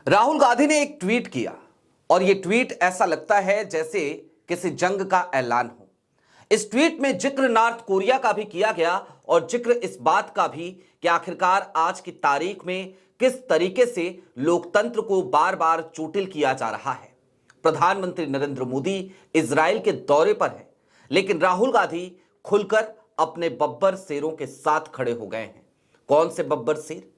राहुल गांधी ने एक ट्वीट किया और यह ट्वीट ऐसा लगता है जैसे किसी जंग का ऐलान हो। इस ट्वीट में जिक्र नॉर्थ कोरिया का भी किया गया और जिक्र इस बात का भी कि आखिरकार आज की तारीख में किस तरीके से लोकतंत्र को बार बार चोटिल किया जा रहा है। प्रधानमंत्री नरेंद्र मोदी इजराइल के दौरे पर है, लेकिन राहुल गांधी खुलकर अपने बब्बर शेरों के साथ खड़े हो गए हैं। कौन से बब्बर शेर?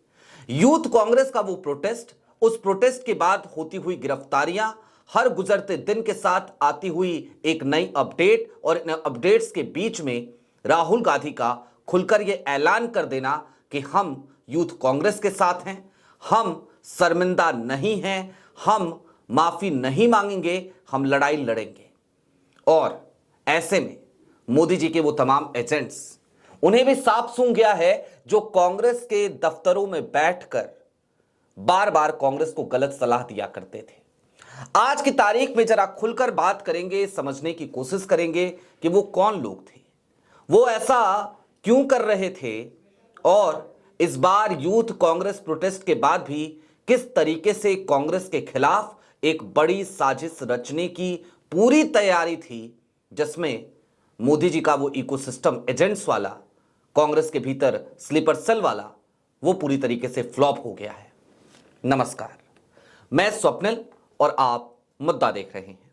यूथ कांग्रेस का वो प्रोटेस्ट, उस प्रोटेस्ट के बाद होती हुई गिरफ्तारियां, हर गुजरते दिन के साथ आती हुई एक नई अपडेट और इन अपडेट्स के बीच में राहुल गांधी का खुलकर यह ऐलान कर देना कि हम यूथ कांग्रेस के साथ हैं, हम शर्मिंदा नहीं हैं, हम माफी नहीं मांगेंगे, हम लड़ाई लड़ेंगे। और ऐसे में मोदी जी के वो तमाम एजेंट्स, उन्हें भी साफ सूंघ गया है जो कांग्रेस के दफ्तरों में बैठकर बार बार कांग्रेस को गलत सलाह दिया करते थे। आज की तारीख में जरा खुलकर बात करेंगे, समझने की कोशिश करेंगे कि वो कौन लोग थे, वो ऐसा क्यों कर रहे थे और इस बार यूथ कांग्रेस प्रोटेस्ट के बाद भी किस तरीके से कांग्रेस के खिलाफ एक बड़ी साजिश रचने की पूरी तैयारी थी, जिसमें मोदी जी का वो इकोसिस्टम एजेंट्स वाला, कांग्रेस के भीतर स्लीपर सेल वाला, वो पूरी तरीके से फ्लॉप हो गया है। नमस्कार, मैं स्वप्निल और आप मुद्दा देख रहे हैं।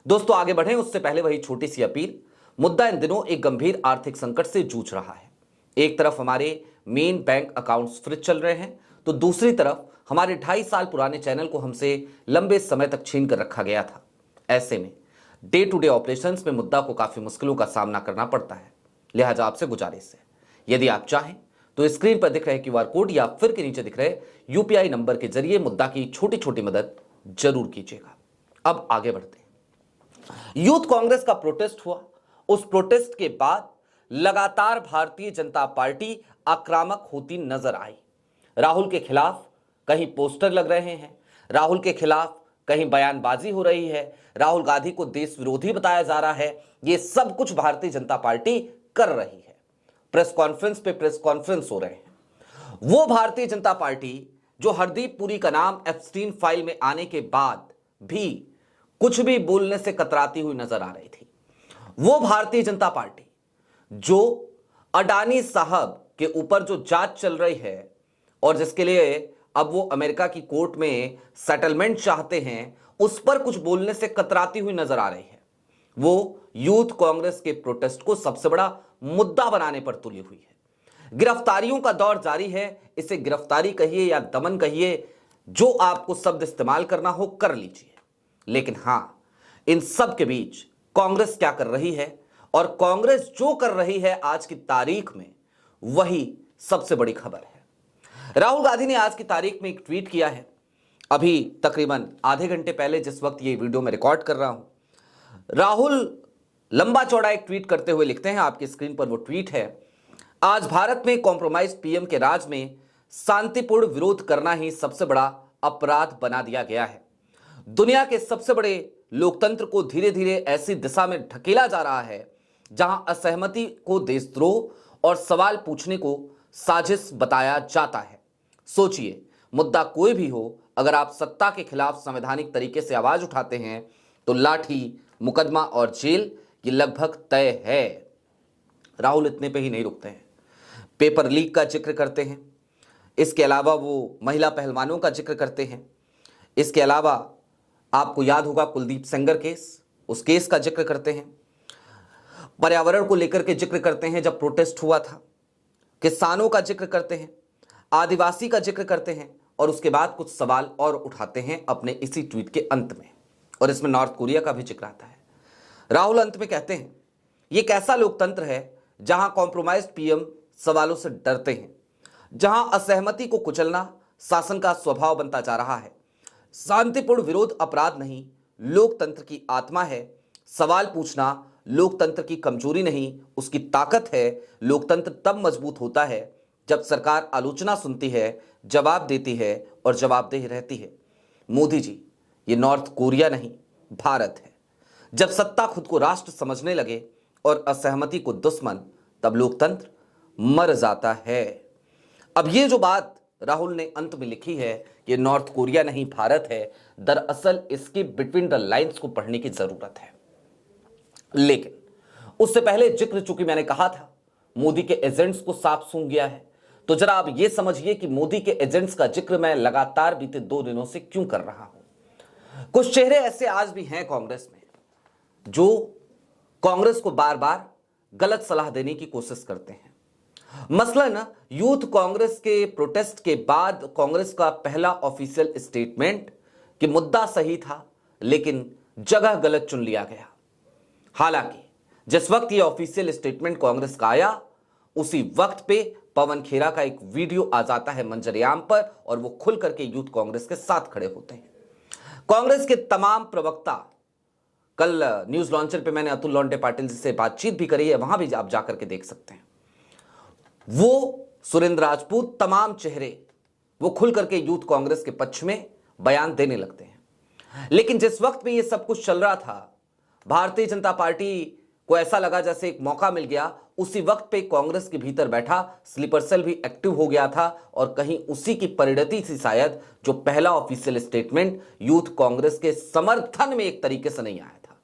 दोस्तों, आगे बढ़ें उससे पहले वही छोटी सी अपील। मुद्दा इन दिनों एक गंभीर आर्थिक संकट से जूझ रहा है। एक तरफ हमारे मेन बैंक अकाउंट्स फ्रीज चल रहे हैं, तो दूसरी तरफ हमारे 2.5 साल पुराने चैनल को हमसे लंबे समय तक छीन कर रखा गया था। ऐसे में डे टू डे ऑपरेशंस में मुद्दा को काफी मुश्किलों का सामना करना पड़ता है। लिहाजा आपसे गुजारिश है, यदि आप चाहें तो स्क्रीन पर दिख रहे क्यूआर कोड या फिर के नीचे दिख रहे यूपीआई नंबर के जरिए मुद्दा की छोटी छोटी मदद जरूर कीजिएगा। अब आगे बढ़ते हैं। यूथ कांग्रेस का प्रोटेस्ट हुआ, उस प्रोटेस्ट के बाद लगातार भारतीय जनता पार्टी आक्रामक होती नजर आई। राहुल के खिलाफ कहीं पोस्टर लग रहे हैं, राहुल के खिलाफ कहीं बयानबाजी हो रही है, राहुल गांधी को देश विरोधी बताया जा रहा है। यह सब कुछ भारतीय जनता पार्टी कर रही है। प्रेस कॉन्फ्रेंस पे प्रेस कॉन्फ्रेंस हो रहे हैं। वो भारतीय जनता पार्टी जो हरदीप पुरी का नाम एप्स्टीन फाइल में आने के बाद भी कुछ भी बोलने से कतराती हुई नजर आ रही थी। वो भारतीय जनता पार्टी जो अडानी साहब के ऊपर जो जांच चल रही है और जिसके लिए अब वो अमेरिका की कोर्ट में सेटलमेंट चाहते हैं, उस पर कुछ बोलने से कतराती हुई नजर आ रही है। वो यूथ कांग्रेस के प्रोटेस्ट को सबसे बड़ा मुद्दा बनाने पर तुली हुई है। गिरफ्तारियों का दौर जारी है। इसे गिरफ्तारी कहिए या दमन कहिए, जो आपको शब्द इस्तेमाल करना हो कर लीजिए। लेकिन हां, इन सब के बीच कांग्रेस क्या कर रही है और कांग्रेस जो कर रही है आज की तारीख में, वही सबसे बड़ी खबर है। राहुल गांधी ने आज की तारीख में एक ट्वीट किया है। अभी तकरीबन आधे घंटे पहले, जिस वक्त ये वीडियो में रिकॉर्ड कर रहा हूं, राहुल लंबा चौड़ा एक ट्वीट करते हुए लिखते हैं, आपकी स्क्रीन पर वो ट्वीट है। आज भारत में कॉम्प्रोमाइज पीएम के राज में शांतिपूर्ण विरोध करना ही सबसे बड़ा अपराध बना दिया गया है। दुनिया के सबसे बड़े लोकतंत्र को धीरे धीरे ऐसी दिशा में ढकेला जा रहा है जहां असहमति को देशद्रोह और सवाल पूछने को साजिश बताया जाता है। सोचिए, मुद्दा कोई भी हो, अगर आप सत्ता के खिलाफ संवैधानिक तरीके से आवाज उठाते हैं तो लाठी, मुकदमा और जेल ये लगभग तय है। राहुल इतने पे ही नहीं रुकते हैं, पेपर लीक का जिक्र करते हैं। इसके अलावा वो महिला पहलवानों का जिक्र करते हैं। इसके अलावा आपको याद होगा कुलदीप सेंगर केस, उस केस का जिक्र करते हैं। पर्यावरण को लेकर के जिक्र करते हैं जब प्रोटेस्ट हुआ था। किसानों का जिक्र करते हैं, आदिवासी का जिक्र करते हैं और उसके बाद कुछ सवाल और उठाते हैं अपने इसी ट्वीट के अंत में, और इसमें नॉर्थ कोरिया का भी जिक्र आता है। राहुल अंत में कहते हैं, यह कैसा लोकतंत्र है जहां कॉम्प्रोमाइज्ड पीएम सवालों से डरते हैं, जहां असहमति को कुचलना शासन का स्वभाव बनता जा रहा है। शांतिपूर्ण विरोध अपराध नहीं, लोकतंत्र की आत्मा है। सवाल पूछना लोकतंत्र की कमजोरी नहीं, उसकी ताकत है। लोकतंत्र तब मजबूत होता है जब सरकार आलोचना सुनती है, जवाब देती है और जवाबदेह रहती है। मोदी जी, ये नॉर्थ कोरिया नहीं, भारत है। जब सत्ता खुद को राष्ट्र समझने लगे और असहमति को दुश्मन, तब लोकतंत्र मर जाता है। अब ये जो बात राहुल ने अंत में लिखी है कि नॉर्थ कोरिया नहीं भारत है, दरअसल इसकी बिटवीन द लाइंस को पढ़ने की जरूरत है। लेकिन उससे पहले जिक्र चूंकि मैंने कहा था मोदी के एजेंट्स को साफ सूंघ गया है, तो जरा आप यह समझिए कि मोदी के एजेंट्स का जिक्र मैं लगातार बीते 2 दिनों से क्यों कर रहा हूं। कुछ चेहरे ऐसे आज भी हैं कांग्रेस में जो कांग्रेस को बार बार गलत सलाह देने की कोशिश करते हैं। मसलन यूथ कांग्रेस के प्रोटेस्ट के बाद कांग्रेस का पहला ऑफिशियल स्टेटमेंट कि मुद्दा सही था लेकिन जगह गलत चुन लिया गया। हालांकि जिस वक्त यह ऑफिशियल स्टेटमेंट कांग्रेस का आया उसी वक्त पे पवन खेरा का एक वीडियो आ जाता है मंजरयाम पर और वो खुल करके यूथ कांग्रेस के साथ खड़े होते हैं। कांग्रेस के तमाम प्रवक्ता, कल न्यूज लॉन्चर पे मैंने अतुल लोंडे पाटिल जी से बातचीत भी करी है, वहां भी आप जाकर के देख सकते हैं। वो सुरेंद्र राजपूत, तमाम चेहरे वो खुल करके यूथ कांग्रेस के पक्ष में बयान देने लगते हैं। लेकिन जिस वक्त में ये सब कुछ चल रहा था, भारतीय जनता पार्टी को ऐसा लगा जैसे एक मौका मिल गया, उसी वक्त पे कांग्रेस के भीतर बैठा स्लीपर सेल भी एक्टिव हो गया था और कहीं उसी की परिणति थी शायद जो पहला ऑफिशियल स्टेटमेंट यूथ कांग्रेस के समर्थन में एक तरीके से नहीं आया था।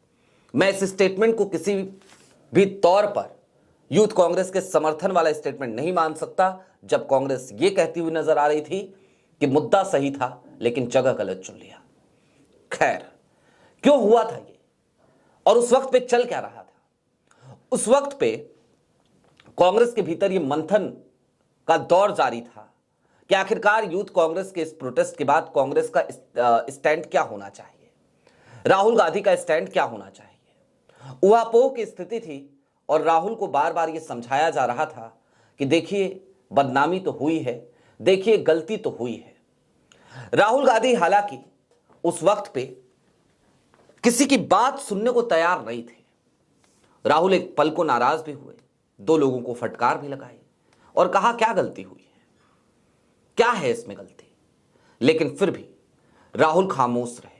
मैं इस स्टेटमेंट को किसी भी तौर पर यूथ कांग्रेस के समर्थन वाला स्टेटमेंट नहीं मान सकता, जब कांग्रेस ये कहती हुई नजर आ रही थी कि मुद्दा सही था लेकिन जगह गलत चुन लिया। खैर, क्यों हुआ था ये और उस वक्त पे चल क्या रहा था? उस वक्त पे कांग्रेस के भीतर ये मंथन का दौर जारी था कि आखिरकार यूथ कांग्रेस के इस प्रोटेस्ट के बाद कांग्रेस का स्टैंड क्या होना चाहिए, राहुल गांधी का स्टैंड क्या होना चाहिए। उहापोह की स्थिति थी और राहुल को बार बार ये समझाया जा रहा था कि देखिए बदनामी तो हुई है, देखिए गलती तो हुई है। राहुल गांधी हालांकि उस वक्त पे किसी की बात सुनने को तैयार नहीं थे। राहुल एक पल को नाराज भी हुए, 2 लोगों को फटकार भी लगाई और कहा क्या गलती हुई है, क्या है इसमें गलती। लेकिन फिर भी राहुल खामोश रहे।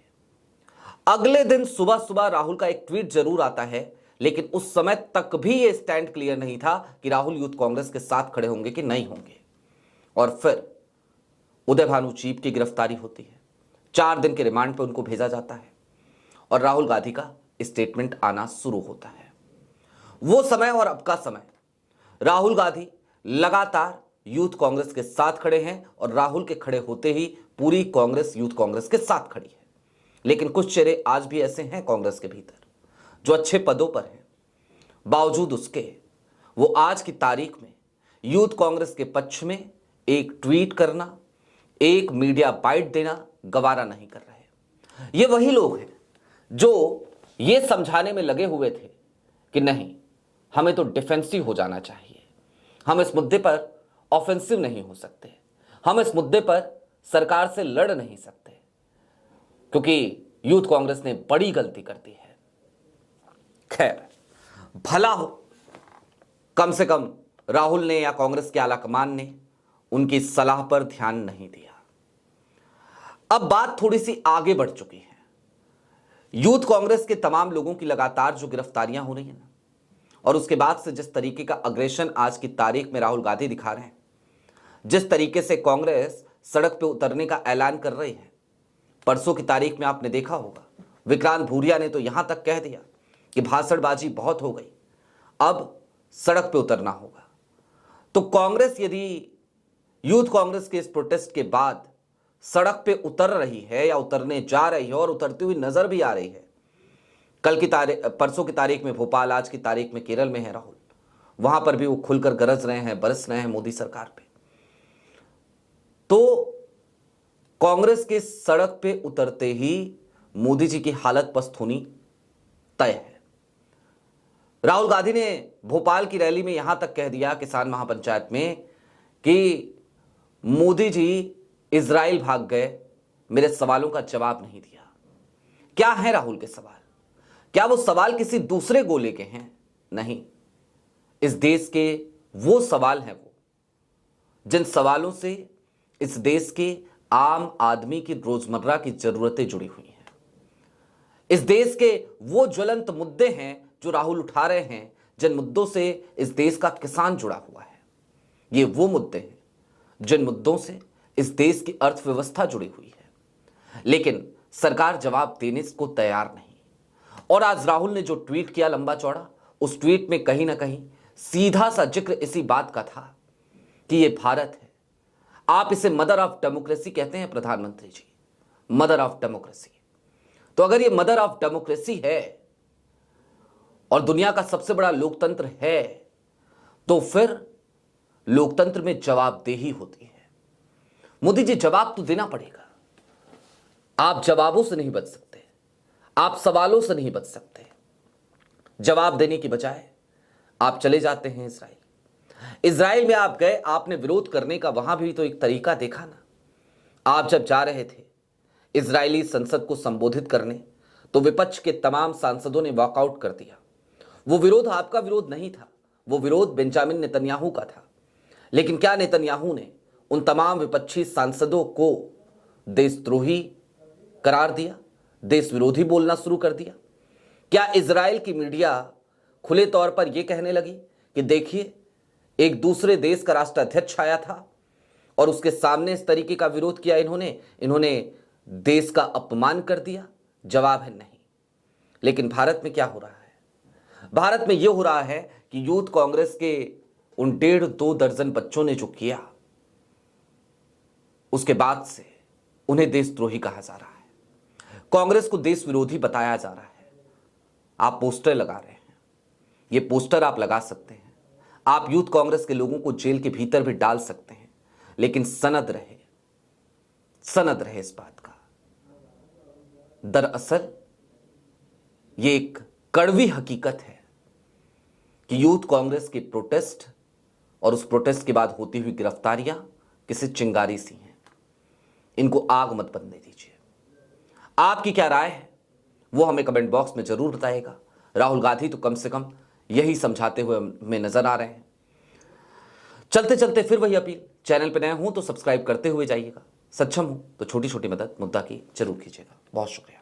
अगले दिन सुबह सुबह राहुल का एक ट्वीट जरूर आता है, लेकिन उस समय तक भी यह स्टैंड क्लियर नहीं था कि राहुल यूथ कांग्रेस के साथ खड़े होंगे कि नहीं होंगे। और फिर उदय भानु चीप की गिरफ्तारी होती है, 4 दिन के रिमांड पर उनको भेजा जाता है और राहुल गांधी का स्टेटमेंट आना शुरू होता है। वो समय और अब का समय, राहुल गांधी लगातार यूथ कांग्रेस के साथ खड़े हैं और राहुल के खड़े होते ही पूरी कांग्रेस यूथ कांग्रेस के साथ खड़ी है। लेकिन कुछ चेहरे आज भी ऐसे हैं कांग्रेस के भीतर जो अच्छे पदों पर हैं, बावजूद उसके वो आज की तारीख में यूथ कांग्रेस के पक्ष में एक ट्वीट करना, एक मीडिया बाइट देना गवारा नहीं कर रहे। ये वही लोग हैं जो ये समझाने में लगे हुए थे कि नहीं, हमें तो डिफेंसिव हो जाना चाहिए, हम इस मुद्दे पर ऑफेंसिव नहीं हो सकते, हम इस मुद्दे पर सरकार से लड़ नहीं सकते क्योंकि यूथ कांग्रेस ने बड़ी गलती कर दी है। खैर, भला हो, कम से कम राहुल ने या कांग्रेस के आलाकमान ने उनकी सलाह पर ध्यान नहीं दिया। अब बात थोड़ी सी आगे बढ़ चुकी है। यूथ कांग्रेस के तमाम लोगों की लगातार जो गिरफ्तारियां हो रही हैं ना, और उसके बाद से जिस तरीके का अग्रेशन आज की तारीख में राहुल गांधी दिखा रहे हैं, जिस तरीके से कांग्रेस सड़क पे उतरने का ऐलान कर रही है, परसों की तारीख में आपने देखा होगा विक्रांत भूरिया ने तो यहां तक कह दिया कि भाषणबाजी बहुत हो गई, अब सड़क पे उतरना होगा। तो कांग्रेस यदि यूथ कांग्रेस के इस प्रोटेस्ट के बाद सड़क पे उतर रही है या उतरने जा रही है और उतरती हुई नजर भी आ रही है, कल की तारीख, परसों की तारीख में भोपाल, आज की तारीख में केरल में है राहुल, वहां पर भी वो खुलकर गरज रहे हैं, बरस रहे हैं मोदी सरकार पे। तो कांग्रेस के सड़क पे उतरते ही मोदी जी की हालत पस्त होनी तय है। राहुल गांधी ने भोपाल की रैली में यहां तक कह दिया किसान महापंचायत में कि मोदी जी इजराइल भाग गए, मेरे सवालों का जवाब नहीं दिया। क्या है राहुल के सवाल? क्या वो सवाल किसी दूसरे गोले के हैं? नहीं, इस देश के वो सवाल हैं वो जिन सवालों से इस देश के आम आदमी की रोजमर्रा की जरूरतें जुड़ी हुई हैं। इस देश के वो ज्वलंत मुद्दे हैं जो राहुल उठा रहे हैं, जिन मुद्दों से इस देश का किसान जुड़ा हुआ है। ये वो मुद्दे हैं जिन मुद्दों से इस देश की अर्थव्यवस्था जुड़ी हुई है, लेकिन सरकार जवाब देने को तैयार नहीं। और आज राहुल ने जो ट्वीट किया लंबा चौड़ा, उस ट्वीट में कहीं ना कहीं सीधा सा जिक्र इसी बात का था कि ये भारत है। आप इसे मदर ऑफ डेमोक्रेसी कहते हैं प्रधानमंत्री जी, मदर ऑफ डेमोक्रेसी। तो अगर ये मदर ऑफ डेमोक्रेसी है और दुनिया का सबसे बड़ा लोकतंत्र है, तो फिर लोकतंत्र में जवाबदेही होती है। मोदी जी, जवाब तो देना पड़ेगा। आप जवाबों से नहीं बच सकते, आप सवालों से नहीं बच सकते। जवाब देने की बजाय आप चले जाते हैं इजराइल में आप गए, आपने विरोध करने का वहां भी तो एक तरीका देखा ना। आप जब जा रहे थे इजरायली संसद को संबोधित करने, तो विपक्ष के तमाम सांसदों ने वॉकआउट कर दिया। वो विरोध आपका विरोध नहीं था, वो विरोध बेंजामिन नेतन्याहू का था। लेकिन क्या नेतन्याहू ने उन तमाम विपक्षी सांसदों को देशद्रोही करार दिया, देश विरोधी बोलना शुरू कर दिया? क्या इजराइल की मीडिया खुले तौर पर यह कहने लगी कि देखिए, एक दूसरे देश का राष्ट्राध्यक्ष आया था और उसके सामने इस तरीके का विरोध किया, इन्होंने देश का अपमान कर दिया? जवाब है नहीं। लेकिन भारत में क्या हो रहा है? भारत में यह हो रहा है कि यूथ कांग्रेस के उन 1.5-2 दर्जन बच्चों ने जो किया, उसके बाद से उन्हें देशद्रोही कहा जा रहा है, कांग्रेस को देश विरोधी बताया जा रहा है। आप पोस्टर लगा रहे हैं, ये पोस्टर आप लगा सकते हैं, आप यूथ कांग्रेस के लोगों को जेल के भीतर भी डाल सकते हैं, लेकिन सनद रहे इस बात का। दरअसल ये एक कड़वी हकीकत है कि यूथ कांग्रेस के प्रोटेस्ट और उस प्रोटेस्ट के बाद होती हुई गिरफ्तारियां किसी चिंगारी सी हैं। इनको आग मत बनने दीजिए। आपकी क्या राय है वो हमें कमेंट बॉक्स में जरूर बताइएगा। राहुल गांधी तो कम से कम यही समझाते हुए हमें नजर आ रहे हैं। चलते चलते फिर वही अपील, चैनल पर नए हूं तो सब्सक्राइब करते हुए जाइएगा, सक्षम हूं तो छोटी छोटी मदद मुद्दा की जरूर कीजिएगा। बहुत शुक्रिया।